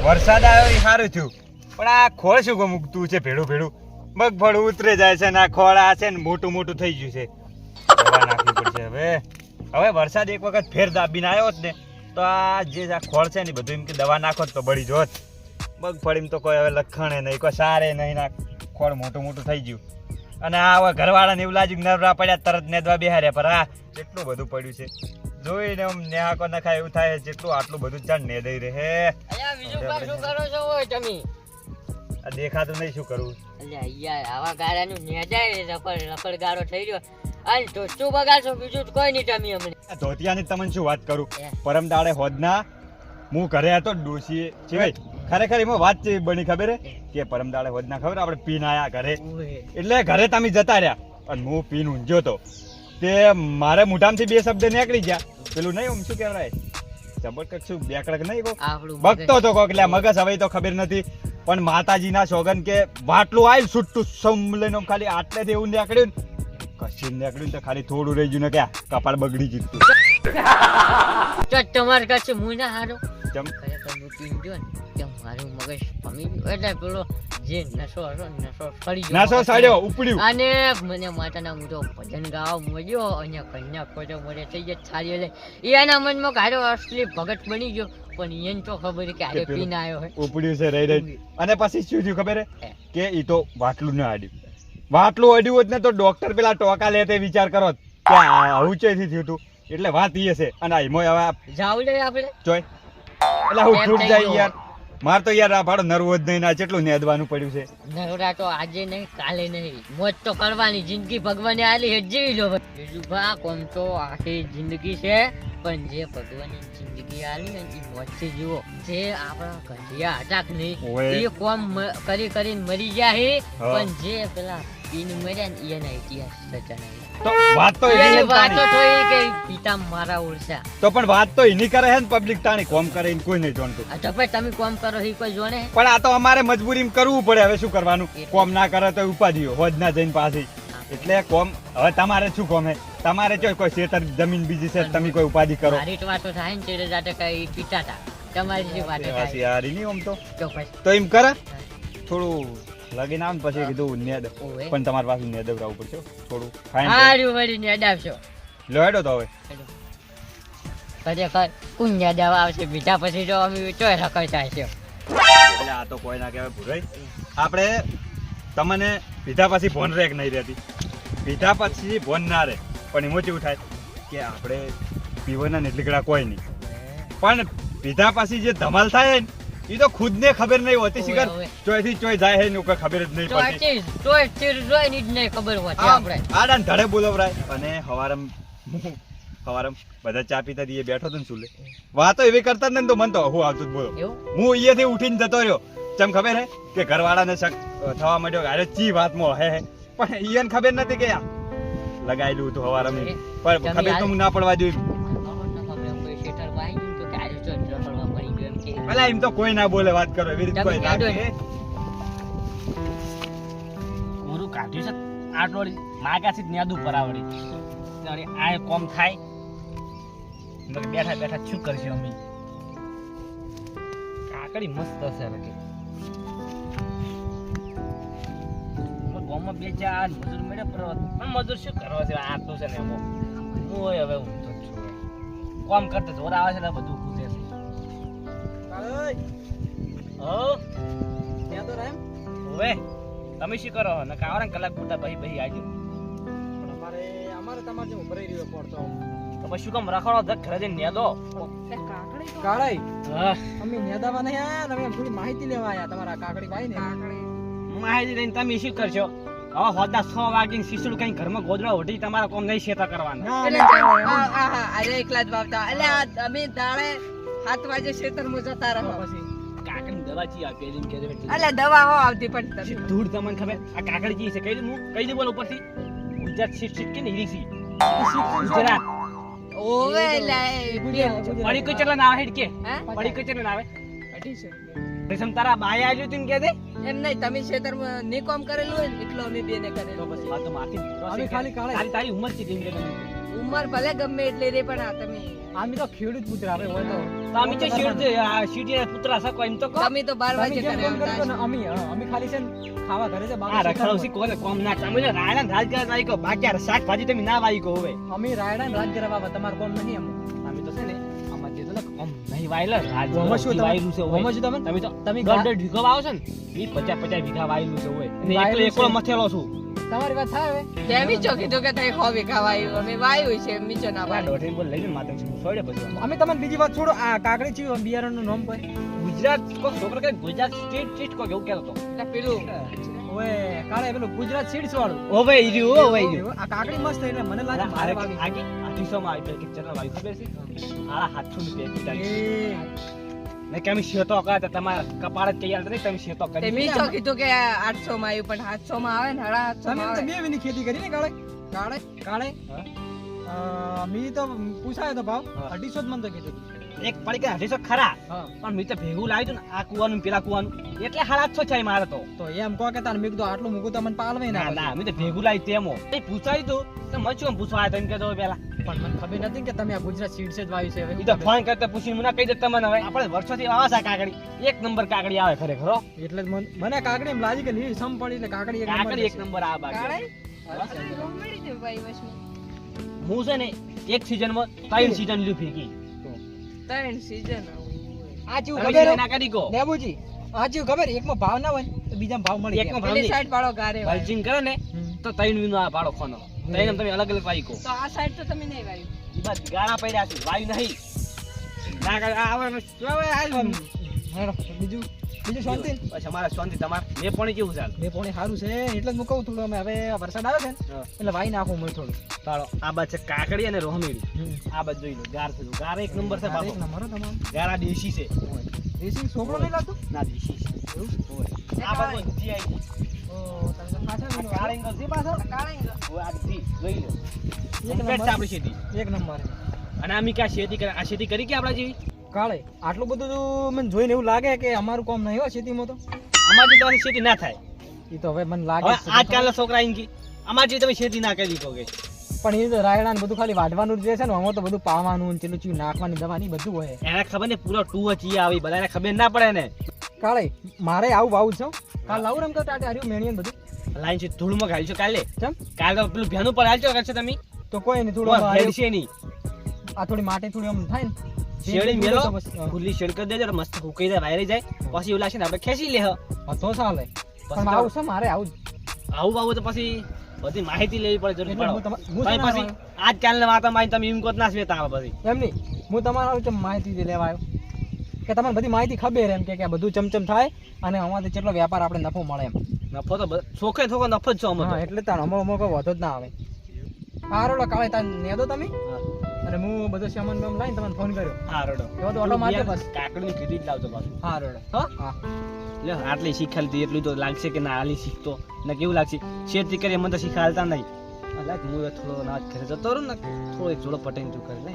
વરસાદ આવ્યો એ સારું થયું, પણ આ ખોળ શું મૂકતું છે ભેડું ભેડું, મગફળ ઉતરે જાય છે ને આ ખોળ આ છે ને મોટું મોટું થઈ ગયું છે. દવા નાખવી પડશે હવે વરસાદ એક વખત ફેર દાબીને આવ્યો જ ને તો આ જે આ ખોળ છે ને બધું એમ કે દવા નાખો તો બળી જોત. મગફળીમાં તો કોઈ હવે લખણે નહીં, કોઈ સારે નહીં, ના ખોળ મોટું મોટું થઈ ગયું. અને આ હવે ઘરવાળાને એવું લાગ્યું નવરા પડ્યા તરત નેદવા બેહાર્યા, પર આ કેટલું બધું પડ્યું છે જોઈને આમ નેહાકો નખાય એવું થાય, જેટલું આટલું બધું ચાલ ને દઈ રહે. અલ્યા બીજું કા શું કરો છો ઓય તમે? આ દેખાતું નહીં શું કરવું. અલ્યા યાર આવા ગાળાનું નેજાય રખડ ગાળો થઈ રહ્યો. આજ ધોતું બગાડશો બીજું તો કોઈ નહીં તમે અમને. આ ધોતિયાની તમને શું વાત કરું, પરમ દાડે હોદના હું ઘરે હતો ડોશી છે ભાઈ, ખરેખર એમાં વાત છે બની ખબર કે પરમ દાડે હોદના ખબર આપણે પીન આયા ઘરે, એટલે ઘરે તમે જતા રહ્યા અને હું પીન ઊંઝ્યો તો તે મારે મોઢામાંથી બે શબ્દ નીકળી ગયા, પેલું નહીં આમ શું કહેવાય જબરકક શું બેકડક નહીં બગતો તો કોક, એટલે મગજ હવે તો ખબર નથી, પણ માતાજીના સોગન કે બાટલું આવ્યું છૂટું સમ લઈને ખાલી આટલેથી એવું નીકળ્યું ને કશું નીકળ્યું તો ખાલી થોડું રહી ગયું ને ક્યાં કપાળ બગડી ગયું. તો તમારે કાছে હું ના હારો ચમ ખરેખર હું પીંજો ને કે મારું મગજ પમી ગયું, એટલે પેલો જે નશો હતો નશો સડી ગયો, નશો સડ્યો ઉપડ્યું. અને મને માતાના મોટો ભજન ગાવા મળ્યો અને કન્યા ખોટો મળે થઈ જાય સારી લે એના મનમાં કાઢો અસલી ભગત બની ગયો, પણ એને તો ખબર કે આજે પીને આવ્યો હે ઉપડ્યું છે રહી રહી. અને પછી શું થયું ખબર કે ઈ તો વાટલું ના અડ્યું, વાટલું અડ્યું હોત ને તો ડોક્ટર પેલા ટોકા લે તે વિચાર કરો કે આવું ચેથી થયું હતું, એટલે વાત ઈ હશે. અને આઈમો હવે જાવ લે આપણે જોય એટલે હું છૂટ જાય યાર, માર તો યાર આ ભાડો નર્વો જ નહીં, ના કેટલું નેદવાનું પડ્યું છે. નવરા તો આજે નહીં કાલે નહીં, મોજ તો કરવાની, જિંદગી ભગવાને આલી હે જીવી લો. બીજું ભા કોમ તો આખી જિંદગી છે, પણ જે ભગવાને જિંદગી આલી ને એ મોજથી જુઓ. જે આપણા ઘડિયા અટાક નહીં એ કોમ કરી કરીને મરી જાય, પણ જે પેલા પીન મર્યા ને એના ઇતિહાસ રચાના. તો વાત તો એની વાતો થઈ કે પિતા મારા ઓળસા, તો પણ વાત તો એની કરે હે ને પબ્લિક તાણી કોમ કરે એને કોઈ નહીં જાણતું. તો ભાઈ તમે કોમ કરો એ કોઈ જોણે, પણ આ તો અમારે મજબૂરીમાં કરવું પડે, હવે શું કરવાનું, કોમ ના કરે તો ઉપાધિઓ હોજ ના જઈને પાછી, એટલે કોમ હવે તમારે શું કોમ હે, તમારે જો કોઈ ખેતર જમીન બીજી છે તમે કોઈ ઉપાધિ કરો. મારી તો વાતો થાય ને તેરે જાતે કઈ પિતા હતા, તમારી જે વાતો થાય યારી નહીં આમ તો તો એમ કરે થોડું લગીને આમ પછી કીધું નેદ, પણ તમારી પાસે નેદવરાવું પડશે થોડું હારું વળી નેદાવશો. લો હેડો તો હવે ખરેખર કોણ નેદાવ આવશે બીજા પછી તો અમે ચોય રખડતા છે. એટલે આ તો કોઈ ના કહેવાય ભૂરાઈ, આપણે તમને પીધા પછી ભોન રે કે નહીં રહેતી, પીધા પછી ભોન ના રહે, પણ એમાં કેવું થાય કે આપણે પીવાના ને એટલી કોઈ નહીં, પણ પીધા પછી જે ધમાલ થાય ને એ તો ખુદ ને ખબર નહીં હોતી, શિખર ચોયથી ચોય જાય હે ને ખબર જ નહીં પડતી, ચોય ચીર જોઈ ની જ નહીં ખબર હોતી આપણે આડાન ધડે બોલવરાય. અને હવારમ બધા ચા પીતા દીએ બેઠો તો ને સુલે વાતો એવી કરતા ને તો મન તો હું આવતું જ બોલો, હું અહીંયાથી ઉઠીને જતો રહ્યો, ચમ ખબર હે કે ઘરવાળાને શક થવા માંડ્યો અરે ચી વાતમાં હે, પણ ઈયન ખબર નથી કે લગાયેલું હતું હવારમ, પણ ખબર તો ના પડવા જોઈએ. ભલા એમ તો કોઈ ના બોલે, વાત કરો એવી રીતે કોઈ ના કહે. કોરું કાઢ્યું છે આટોડી માગાથી જ નેદું પરાવડી અરે આ કોમ થાય બેઠા બેઠા શું કરશે અમે. કાકડી મસ્ત હશે કે ગામમાં બે ચાર મજૂર મળે પણ મજૂર શું કરવા છે આ તો છે ને એમાં હું હવે હું તો છું કોમ કરતો જોર આવે છે ને બધું પૂછે છે. તમે શું કરો ને કાવરા કલાક પૂરતા બહી આવજો. અમારે તમારે જેવું ભરાઈ રહ્યો પડતો તમે શું કામ રખડો ધક ઘરે જઈને નેદો કાકડી અમે નેદાવા નહીં આયા ને અમે થોડી માહિતી લેવા આયા તમારા કાકડી ભાઈ ને માહિતી લઈને તમે શું કરશો. હવે હોદા 6 વાગીને શીશડું કઈ ઘરમાં ગોદડા ઓઢી તમારા કોમ નહીં શેતા કરવાના. અરે એકલા જ વાવતા એટલે અમે દાડે 7 વાગે ખેતરમાં જતા રહો પછી કાકડી દવા ચી આપેલી કે એટલે દવા હો આવતી પણ ધૂળ તમને ખબર આ કાકડી જી છે કહી દઉં કહી દે બોલ ઉપરથી ગુજરાત શીટ કે નહીં રીસી ગુજરાત ઓવે લે પડી કોઈ ચલા ના હેડ કે પડી કોઈ ચલા ના આવે 28 રેશમ તારા બાય આલ્યો તું કે દે એમ નહીં તમે ખેતરમાં ને કામ કરેલું હોય ને એટલો અમે બેને કરેલો બસ આ તો માથી ખાલી તારી ઉંમર છે તેમ કે ઉંમર ભલે ગમે એટલે રે પણ આ તમે આમી તો ખેડૂત પુત્ર આવે હોય તો અમે જે શેઠીના પુતરા શકો એમ તો કહો. તમે તો 12 વાગે તમે જેમ ઘરે એમ કરો આવતા ને અમે ખાલી છે ને ખાવા ઘરે છે આ બાકી રખડવસી કોને કોમ ના તમે તો રાયડા ને રાજગરા વાઈ કહો બાકી આ શાકભાજી તમે ના વાઈ કહો હવે અમે રાયડા ને રાજગરા બાબા તમાર કોમ નહીં એમ અમે તો છે ને આમાં જે તો ને કોમ નહીં વાયેલા ઓમાં શું વાયેલું છે ઓમાં શું તમે તમે તો તમે ગરડર ઢીકો વાવો છો ને એ 50 વીઘા વાયેલું છે હોય અને વાયેલું એકલો છે. મથેલો છું તમારી વાત થાય હવે ત્યાં મીચો કીધું કે તઈ ખોવી ખાવાયું અમે વાયું છે મીચો ના આ પાડે દોઢી બોલ લઈને માતા છું સોડે પછી અમે તમને બીજી વાત છોડો આ કાકડી ચીવ બિયારણનું નામ કોઈ ગુજરાત કો છોકરો કે ગુજરાત સ્ટેટ કો કેવું કહેતો એટલે પેલું ઓએ કાળે પેલું ગુજરાત સીડ્સ વાળું ઓવે ઈર્યું ઓવે ઈર્યું આ કાકડી મસ્ત એટલે મને લાગે મારે વાવી. આગે 800 માં આવી કે ચેનલ વાવી ખબર છે આલા 700 ની પેકેટ આવી એ ને કેમ શેતો કહે તમારા કપાળ જ તૈયાર નહીં તમે શેતો તે કરી મીચો કીધું કે 800 માં આવ્યું પણ 700 માં આવે ને 750 તમે માં તો આવે બે વીની ખેતી કરી ને કાળે કાળે કાળે હા? મી તો પૂછાયો તો ભાવ હા. 250 જ મન તો કીધું એક પડી કે 800 ખરા હા પણ મેં તો ભેગું લાવ્યું ને આ કુવાનું ને પેલા કુવાનું એટલે 850 થાય મારે તો તો એમ કહો કે તાર મેં કીધું આટલું મૂકું તો મને પાલવે ના ના ના મેં તો ભેગું લાવી તેમો એ પૂછાયું તું તો મને શું પૂછવા આવ્યા તમે કહેતો પેલા પણ મને ખબર નથી કે તમે આ ગુજરાત સીડ્સ જ વાવી છે હવે ઈ તો ફોન કરતા પૂછી મને કહી દે તમને હવે આપણે વર્ષોથી આવા છે કાકડી એક નંબર કાકડી આવે ખરેખર હો. એટલે જ મને કાકડી એમ લાગી કે લીલી સમ પડી એટલે કાકડી એક કાકડી એક નંબર નંબર આવે બાકી કાળે લોમડી દે ભાઈ વસમી હું છે ને એક સીઝનમાં 3 સીઝન લીધું ફીકી ત્રણ સીઝન આ ચીવ તમે ખબર ના કરી ગો લેબુજી આ ચીવ ખબર એકમાં ભાવ ના હોય ને તો બીજામાં ભાવ મળી એકમાં જાય પેલી સાઈડ પાડો ગારે વાય. બલ્જિંગ કરે ને હમ. તો 3 વીનો આ ભાડો ખોનો તઈને તમે અલગ અલગ વાઈ કો તો આ સાઈડ તો તમે નહીં વાયું ઈ બસ ગાળા પડ્યા છે વાઈ નહીં ના કરે આ હવે હેડો, બીજું શાંતિ ને? બસ અમારા શાંતિ તમાર મેં પણ કેવું ચાલ બે પોણી સારું છે એટલે જ હું કહું થોડું અમે હવે વરસાદ આવે છે ને એટલે વાઈ નાખું મેં થોડું તાળો આ બાદ છે કાકડી અને રોહમેડી આ બાદ જોઈ લો ગાર છે ગાર એક નંબર છે એક બાપો નંબર હો તમારો ગારા દેશી છે દેશી છોકરો નહીં લાગતો ના દેશી છે ઓય. આ બાદ ઓય, જી આઈ ગઈ. ઓ તમે તો પાછા આ કાળા એંગલ છે પાછો કાળે ઓય, આ જી જોઈ લો એક કમ્પ્લીટ છે નંબર આપણી ખેતી એક નંબર અને આમી ક્યાં ખેતી કરે આ ખેતી કરી કે આપણા જેવી કાળે આટલું બધું તો મને જોઈને એવું લાગે કે અમારું કામ નહીં હોય ખેતીમાં તો અમારી તમારી ખેતી ના થાય એ તો હવે મને લાગે હવે છે. આજકાલના છોકરા એમ કે અમારી જેવી તમે ખેતી ના કરી શકો કે પણ એ તો રાયડા ને બધું ખાલી વાઢવાનું જ રહે છે ને આમાં તો બધું પાવાનું ને પેલું ચીયું નાખવાની દવાની બધું હોય એને ખબર ને પૂરો ટુ ચી આવી બધાને ખબર ના પડે ને કાળે મારે આવું વાવું છે હો. કાલ લાવું રમ તો ટાટે હાર્યું મેણિયન બધું લાઈન છે ધૂળમાં ઘાલશો કાલે કેમ કાલે તો પેલું ભેનું પર હાલશો કરશે તમે તો કોઈ નહીં થોડું આમ હેડ છે નહીં આ થોડી માટી થોડી આમ થાય ને શેરડી મેલો તો બસ, હા. ખુલ્લી શેડ કરી દેજો મસ્ત ફૂકાઈ જાય વાયરે જાય પછી એવું લાગશે ને આપણે ખેંચી લે હા, તો ચાલે પણ તો- આવું છે મારે આવું જ. આવું આવું તો પછી બધી માહિતી લેવી પડે જરૂર એટલે હું પડે હું પછી છે ને પછી આજકાલના વાતમાં તમે એમ કોત ના સ્વેતા આવે પછી એમ નહીં હું તમારા હારું ચમ માહિતી લેવા આવ્યો કે તમને બધી માહિતી ખબર એમ કે આ બધું ચમચમ થાય અને આમાંથી કેટલો વેપાર આપણે નફો મળે એમ નફો તો ચોખે થોકો નફો જ છો અમે તો. હા એટલે તાર અમો કોઈ વધો જ ના આવે હારો કાળે તાર નેદો તમે હા. અને હું બધો સામાન બેમ લાઈને તમને ફોન કર્યો હા રડો એવો તો ઓટો મારજો બસ કાકડીની કીધી જ લાવજો પાછું હા રોડો હો હા લે આટલી શીખા લીધી એટલું તો લાગશે કે ના આલી શીખતો ને કેવું લાગશે શેતી કરી મને તો શીખાડતા નહીં લાગ હું એ થોડો નાચ ઘરે જતો રહું ને થોડો એક જોડો પટેન તું કરી લે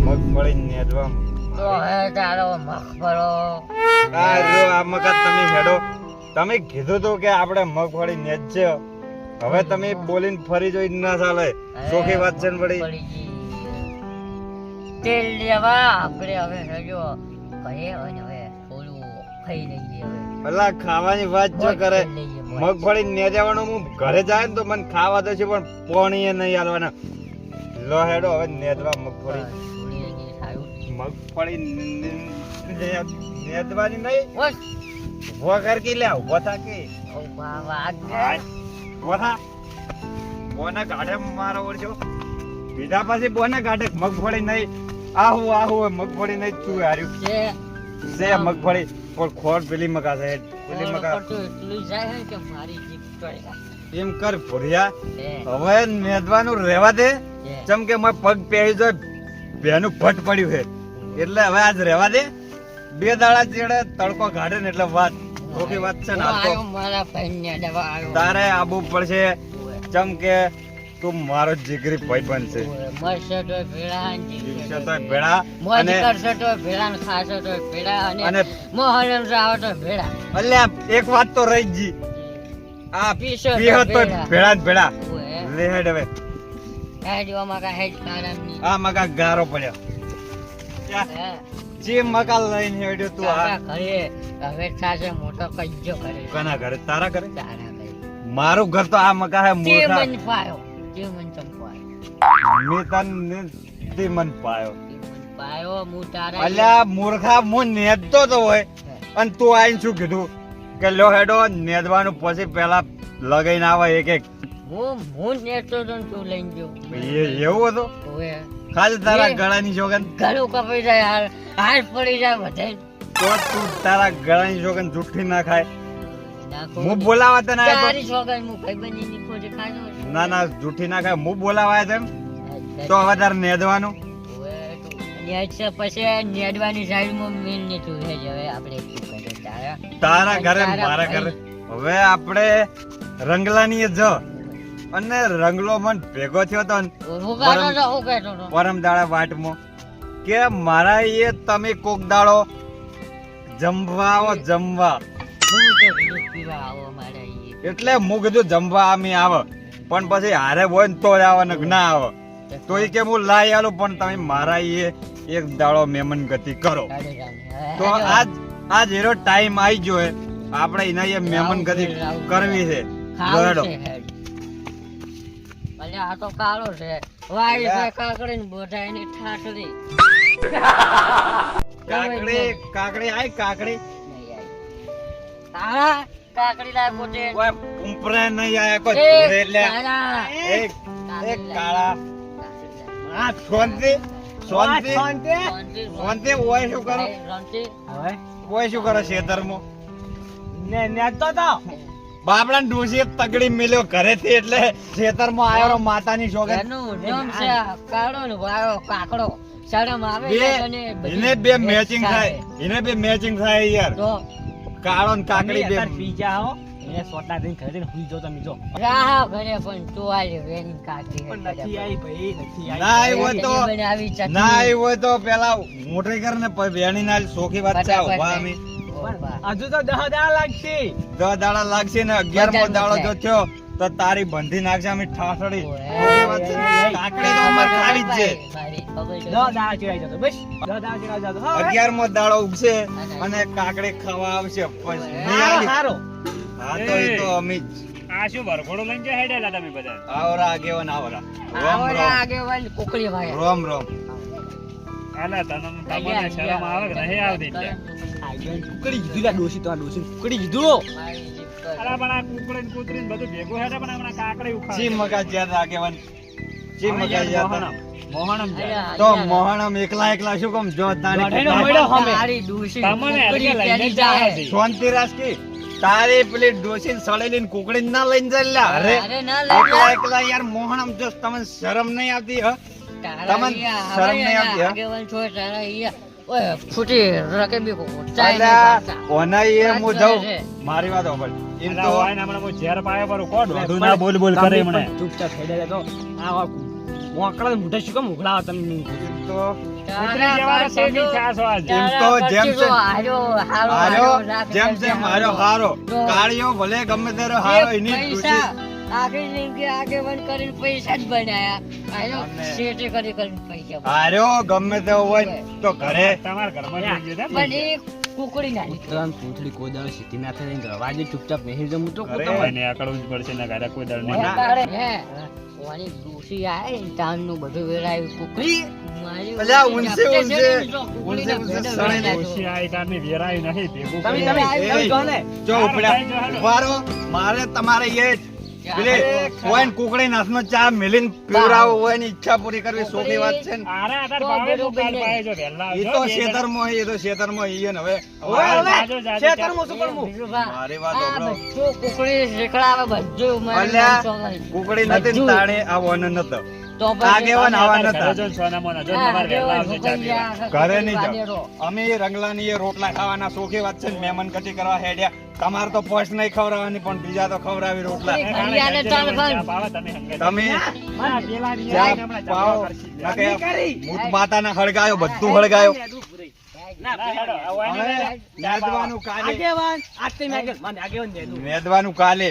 મગફળી નેદવા તો હવે તારો મગફળો આ જો આ મગજ તમે હેડો તમે કીધું તું કે આપણે મગફળી નેદશે હવે તમે બોલીને ફરી જોઈ ના ચાલે ચોખી વાત છે ને વળી પડી ગઈ. તેલ લેવા આપણે હવે હજો ઘરે અને હવે થોડું ખાઈ લઈએ હવે અલા ખાવાની વાત જો કરે મોજ કરી લઈએ, મોજ. મગફળી નેજાવાનું હું ઘરે જાય ને તો મને ખાવા દે છે પણ પોણી એ નહીં આલવાના લો હેડો હવે નેદવા મગફળી બસ, થોડી હજી સારું. મગફળી નેદવાની નહીં બસ, ઉભો કર કે લે ઉભો થા કે ઉભા વાગ. ઉભો થા બોને ગાઢે મારો ઓળજો બીજા પછી બોને ગાઢે મગફળી નહીં આહુ મગફળી નહીં તું હાર્યું છે છે મગફળી પણ ખોર પેલી મગા છે પેલી મગા પડતું એટલું જાય છે કે મારી જીભ તોડી નાખે. એમ કર ભુરિયા છે, હવે નેદવાનું રહેવા દે છે. ચમ કે માર પગ પહેરી જાય બેનું ભટ પડ્યું છે એટલે હવે આજ રહેવા દે બે દાડા ચેડે તડકો કાઢે ને એટલે વાત ખોટી વાત છે ને આ હું તો આવ્યો મારા ભાઈને દવા આવ્યો. તારે આબુ પડશે ચમ કે તું મારો જીગરી ભાઈબંધ છે મરશે તોય ભેળા ને જીવશે જીવશે તોય તોય ભેળા. ભેળા મોજ અને કરશે તોય ભેળા ને ખાશે તોય ભેળા અને અને મોહરમ જાવ તોય ભેળા. અલ્યા એક વાત તો રહી જ જી આ પીશો તો પીહો તો ભેળા. ભેળા જ ભેળા ઓય. લે હેડ હવે હેડ ઓમાં કા હેડ કારામની આ મકા ગારો પડ્યો હે જે મકા લઈને હેડ્યો તું આ તારા ઘરે હવે થાશે મોટો કજ્જો કરે કના ઘરે તારા ઘરે તારા ઘરે મારું ઘર તો આ મકા હે તે મૂર્ખા મન પાયો તે મન ચંપાયો મેં તને તે મન પાયો તે મન પાયો હું તારા અલ્યા મૂર્ખા હું નેદતો તો હોય અને તું આઈને શું કીધું કે લો હેડો નેદવાનું પછી પેલા લગાઈને આવે એક એક હું નેટો તો તું લઈને જો એવું હતું ઓએ ખાલી તારા ગળાની જોગન ગળું કપાઈ જાય હાથ પડી જાય બધાય તો તું તારા ગળાની જોગન જુઠ્ઠી ના ખાય નાખો હું બોલાવા તને આવ્યો તારી છોકરી હું ભાઈબંધીની ખોટે ખાધો છે. ના ના જુઠ્ઠી ના ખાય હું બોલાવા આવ્યો તેમ તો હવે તારે નેદવાનું ઓએ તો નેટ છે પછી નેડવાની સાઈડમાં મેન ને તું હે હવે આપણે શું કરે તારા ઘરે તારા મારા ભાઈ. ઘરે હવે આપણે રંગલાની જ અને રંગલો મન ભેગો થયો તો ને હું કહેતો તો હું કહેતો તો પરમ દાડા વાટમાં કે મારા એ તમે કોક દાડો જમવા આવો જમવા હું તો દૂધ પીવા આવો મારા ઈ એટલે હું કીધું જમવા અમે આવે પણ પછી હારે હોય ને તો જ આવે ને ના આવે તો એ કે હું લાઈ આલું પણ તમે મારા એ એક દાડો મહેમાન ગતિ કરો અરે રામ. તો આજ એનો ટાઈમ આવી ગયો હે આપણે એના એ મહેમાન ગતિ કરવી છે ખાવું ગરડો. છે હેડ. અલ્યા આ તો કાળો છે વાય છે કાકડીને બોધાયની ઠાઠડી કાકડી કાકડી આય કાકડી નહીં આવી. તારા કાકડી લાય પોતે ઓય ઉંપરે નહીં આયા કોઈ એ ધૂળે એટલે તારા. એક કાકડી એક લાય. કાળા કાકડી લાય. આ શાંતિ શાંતિ શાંતિ, શાંતિ ઓય શું કરો શાંતિ. હવે ઓય શું કરો ખેતરમાં ને નેતો તો બાપડા ડોસી તગડી મેલ્યો ઘરેથી એટલે ખેતરમાં આવ્યો માતાની સોગંદ એનું નામ છે કાળો ને વાળો કાકડો શરમ આવે બે છે તને બધી એને બે મેચિંગ થાય. થાય એને બે મેચિંગ થાય યાર તો કાળો ને કાકડી બે પીજા હો એને સોટલા દઈને ઘરે હુઈ જો તમે જો રાહ ઘરે પણ તું આલી વેન કાઢી પણ નથી આવી ભાઈ નથી આવી ના આવ્યો તો બનાવી ચટણી. ના આવ્યો તો પેલા મોટી કર ને પછી વેણી ના સોખી વાત છે ફટાફટ ઉભા લઈ. અમે ઓવા. હજુ તો 10 દાડા લાગશે 10 દાડા લાગશે ને 11મો બજારમાં દાડો જો જાય. થયો તો તારી બંધી નાખશે અમે ઠાઠડી ઓએ. સોખી વાત છે. કાકડી તો અમારે ખાવી જ છે મારી ખબર છે. 10 દાડા ચડાઈ જતો બસ 10 દાડા ચડાઈ જતો હા 11મો દાડો ઉગશે અને કાકડી ખાવા આવશે પછી નહીં હારો આવી. હારો હા તો એ તો અમે જ આ શું વરઘોડો લઈને જો હેડેલા તમે બધા આવરા આગેવાન આવરા રોમ આવડે રોમ આગેવાન કોકળી ભાઈ રોમ રોમ આલા તમને શરમ આવે કે નહીં આવતી એટલે આગળ કુકડી કીધું લા ડોસી તો આ ડોસી કુકડી કીધું મારી જીભ તો અલા પણ આ કુકડી ને કૂતરી ને બધું ભેગું હેડે પણ હમણાં કાકડી ઉખાડે ચી મગા જ્યાં આગેવાન ચી મગા જ્યાં મોહનમ જાય અલ્યા, તો અલ્યા. મોહણમ એકલા શું કામ જો તાણી લડાઈનો મળ્યો હમે. તારી ડૂસી તમને કોકળી હરકે લઈને પેલી જ જાય. જવા દે. શાંતિ રાખી તારી પેલી ડોસી સળેલી કુકડી ના લઈને જાય લ્યા. અરે અરે ના લઈ એકલા જા. એકલા યાર મોહણમ જો તમને શરમ નહીં આવતી હ તારા તમને અહીંયા શરમ હવે નહીં આવતી, હા? આગેવાન છો તારા અહીંયા. ઓય, ફૂટી રકેબી કો ચાય ને અલ્યા, પાછા. ઓના એ હું વાત જાઉં કરે છે. મારી વાત સાંભળ એમ અલા તો હોય ને હમણાં કોઈ ઝેર પાયો પર કોણ દોઢું ના બોલ બોલ કરે મને ચૂપચાપ થઈ જાય તો આ મોકળા મોઢા શું કામ ઉઘડાવા તમે એમ તો તારા જેવા પાસે તમે જો- ક્યાં છો આજે? એમ તારા તો જેમ પછી જો છે. હારો, હારો, હારો હારો રાખ જેમ કરજે, છે મારો હારો તો કાળિયો ભલે ગમે ત્યારે હારો એક એની પૈસા ડોસી આખી જિંદગી આગેવાન કરીને પૈસા જ બનાયા હારો અને- શેઠે કરી કરીને પૈસા બનાયા. હાર્યો ગમે તે હોય ને તો ઘરે તમારા ઘરમાં થઈ ગયું પણ છે એ કુકડી ના લીધી. ત્રણ પૂંછડી કોઈ દાડો સીધી ના થાય ને વાજે ચૂપચાપ બેસી જમું તો અરે, કોતો એને આકડવું જ પડશે ને ઘરે કોઈ દર ઓય નહીં તારે હે, ઓની ડોશી આય ને તાનનું બધું વેરાયું કુકડી મારી અલ્યા, ડોશી ઊંચે, જાપતે છે ને, ઊંચે. જો કુકડીના ઊંચે, ઊંચે ભેડે સળે ને. વેરાય ઓછી આ ઈટાની વેરાઈ નહીં ભેગું તમે કરી. તમે એ, તમે જો ને જો ઉપડ્યા ઉભારો મારે તમારે એ જ પેલે હોય ને કુકડી નાસનો ચા મેલીને પીવડાવો હોય ને ઈચ્છા પૂરી કરવી સોખી વાત છે ને આરે આધાર તો ભાવે તો બરોબર કાલ ને. પાયે જો વહેલા એ આવજો. તો બે ખેતરમાં એ તો ખેતરમાં ઈ ને હવે ઓય, હવે જાજો, જાજો, ખેતરમાં શું કરવું બીજું મારી વાત આ સાંભળો. બધું કુકડી શીખડાવે બધું મારી અલ્યા, નામ છો. કુકડી નથી ને બધું. તાણે આ વન નતો તો પછી આગેવાન આવા ઘરે નતા જો ને સોનામાં જો હા, તમારે વહેલા આગેવાન આવજો ચા હુકમ પીવા. જા, ઘરે કુકડી નહીં વાદેરો. જાવ અમે રંગલાની એ રોટલા ખાવાના સોખી વાત છે ને મહેમાન કટી કરવા હેડ્યા તમારે તો પોસ્ટ નહીં ખવડાવવાની પણ બીજા તો ખવડાવી રોટલા કુકડી ઘરે ઘડિયાળે જજો, ચાલ ચા ભાઈ. પાવા તમે હંગે. તમે હા, પેલા ની ચા આવીને હમણાં ચા પાવો પીવા કરશી. ના કે ભૂત માતાના હળગાયો બધું હળગાયો ના, હેડો, આ હોય ને હવે ચા પાવા. નેદવાનું કાલે આગેવાન આજ તે આગેવાન દે દઉં નેદવાનું કાલે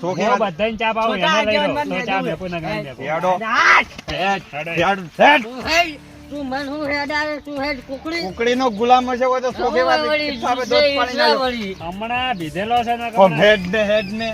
સોખી હું વાત બધાને ચા પાઉં, છોટા એને લઈ આગેવાન લો. મને તો ચા કહેતું મેપું ને ગાઈ મેપું. હેડો. હેડો. હેડ. તું હેડ, તું મન હું હેડાવે, તું હેડ કુકડી. કુકડીનો ગુલામ હશે હોય તો સોખી વાત હવે વળી કિસ્સા જુસ્સે દોત પાણી ઈસા ના લો. વળી. હમણાં ભીધેલો છે ને પણ હેડ ને